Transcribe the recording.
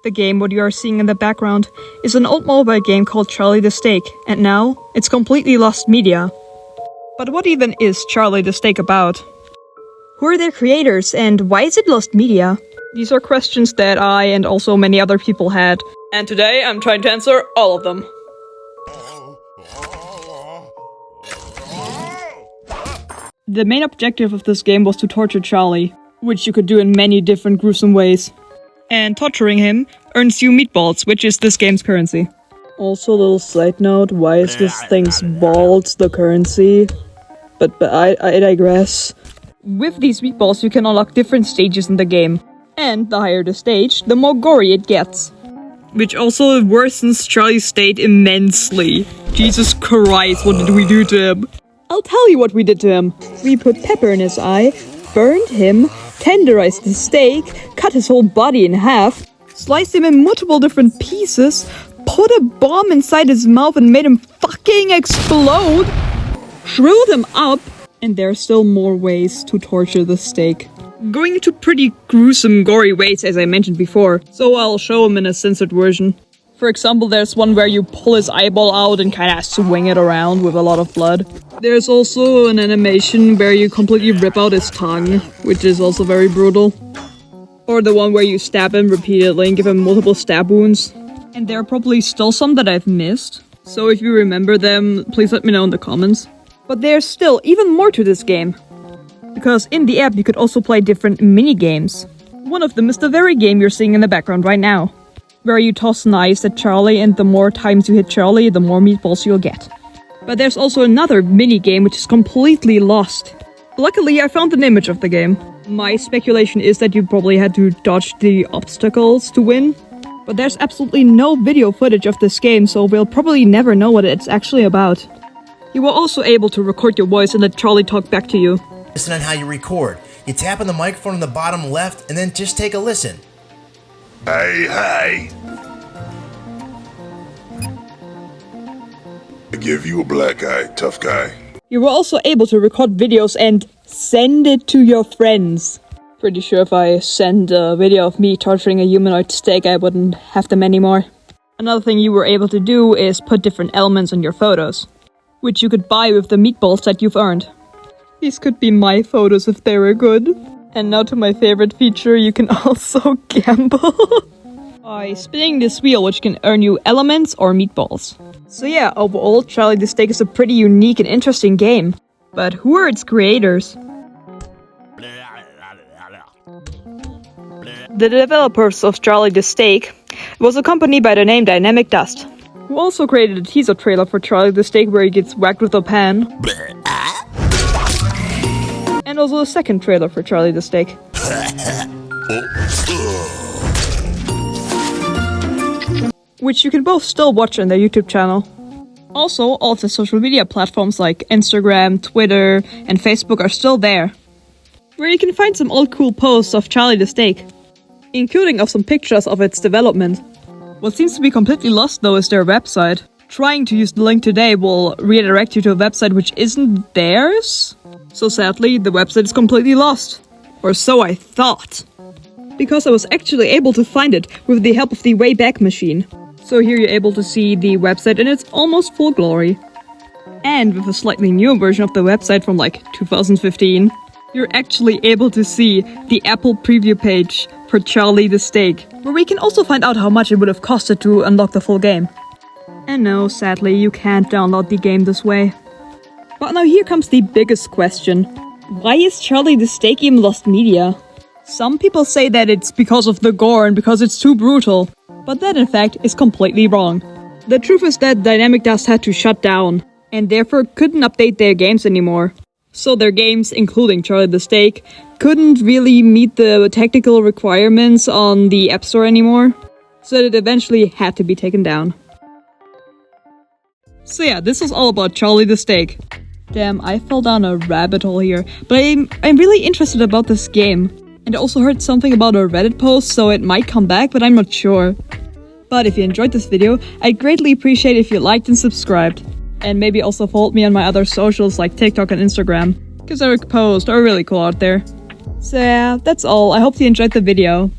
The game what you are seeing in the background is an old mobile game called Charlie the Steak, and now it's completely lost media. But what even is Charlie the Steak about? Who are their creators, and why is it lost media? These are questions that I and also many other people had, and today I'm trying to answer all of them. The main objective of this game was to torture Charlie, which you could do in many different gruesome ways. And torturing him earns you meatballs, which is this game's currency. Also, a little side note, why is this thing's balls the currency? But I digress. With these meatballs you can unlock different stages in the game. And the higher the stage, the more gory it gets. Which also worsens Charlie's state immensely. Jesus Christ, what did we do to him? I'll tell you what we did to him. We put pepper in his eye, burned him, tenderized the steak, cut his whole body in half, sliced him in multiple different pieces, put a bomb inside his mouth and made him fucking explode, shrilled him up, and there are still more ways to torture the steak. Going into pretty gruesome, gory ways as I mentioned before, so I'll show him in a censored version. For example, there's one where you pull his eyeball out and kinda swing it around with a lot of blood. There's also an animation where you completely rip out his tongue, which is also very brutal. Or the one where you stab him repeatedly and give him multiple stab wounds. And there are probably still some that I've missed, so if you remember them, please let me know in the comments. But there's still even more to this game. Because in the app you could also play different mini-games. One of them is the very game you're seeing in the background right now, where you toss knives at Charlie, and the more times you hit Charlie, the more meatballs you'll get. But there's also another mini-game which is completely lost. Luckily, I found an image of the game. My speculation is that you probably had to dodge the obstacles to win. But there's absolutely no video footage of this game, so we'll probably never know what it's actually about. You were also able to record your voice and let Charlie talk back to you. Listen on how you record. You tap on the microphone in the bottom left, and then just take a listen. Hey. I give you a black eye, tough guy. You were also able to record videos and send it to your friends. Pretty sure if I send a video of me torturing a humanoid steak, I wouldn't have them anymore. Another thing you were able to do is put different elements on your photos, which you could buy with the meatballs that you've earned. These could be my photos if they were good. And now to my favorite feature, you can also gamble by spinning this wheel, which can earn you elements or meatballs. So yeah, overall, Charlie the Steak is a pretty unique and interesting game. But who are its creators? The developers of Charlie the Steak was a company by the name Dynamicdust, who also created a teaser trailer for Charlie the Steak where he gets whacked with a pan. And also a second trailer for Charlie the Steak. Which you can both still watch on their YouTube channel. Also, all of the social media platforms like Instagram, Twitter, and Facebook are still there, where you can find some old cool posts of Charlie the Steak, including of some pictures of its development. What seems to be completely lost though is their website. Trying to use the link today will redirect you to a website which isn't theirs. So sadly, the website is completely lost. Or so I thought. Because I was actually able to find it with the help of the Wayback Machine. So here you're able to see the website in its almost full glory. And with a slightly newer version of the website from like 2015, you're actually able to see the Apple preview page for Charlie the Steak, where we can also find out how much it would have costed to unlock the full game. And no, sadly, you can't download the game this way. But now here comes the biggest question. Why is Charlie the Steak even lost media? Some people say that it's because of the gore and because it's too brutal, but that in fact is completely wrong. The truth is that Dynamicdust had to shut down, and therefore couldn't update their games anymore. So their games, including Charlie the Steak, couldn't really meet the technical requirements on the App Store anymore, so it eventually had to be taken down. So yeah, this was all about Charlie the Steak. Damn, I fell down a rabbit hole here, but I'm really interested about this game. And I also heard something about a Reddit post, so it might come back, but I'm not sure. But if you enjoyed this video, I'd greatly appreciate if you liked and subscribed. And maybe also followed me on my other socials like TikTok and Instagram, because I post are really cool out there. So yeah, that's all. I hope you enjoyed the video.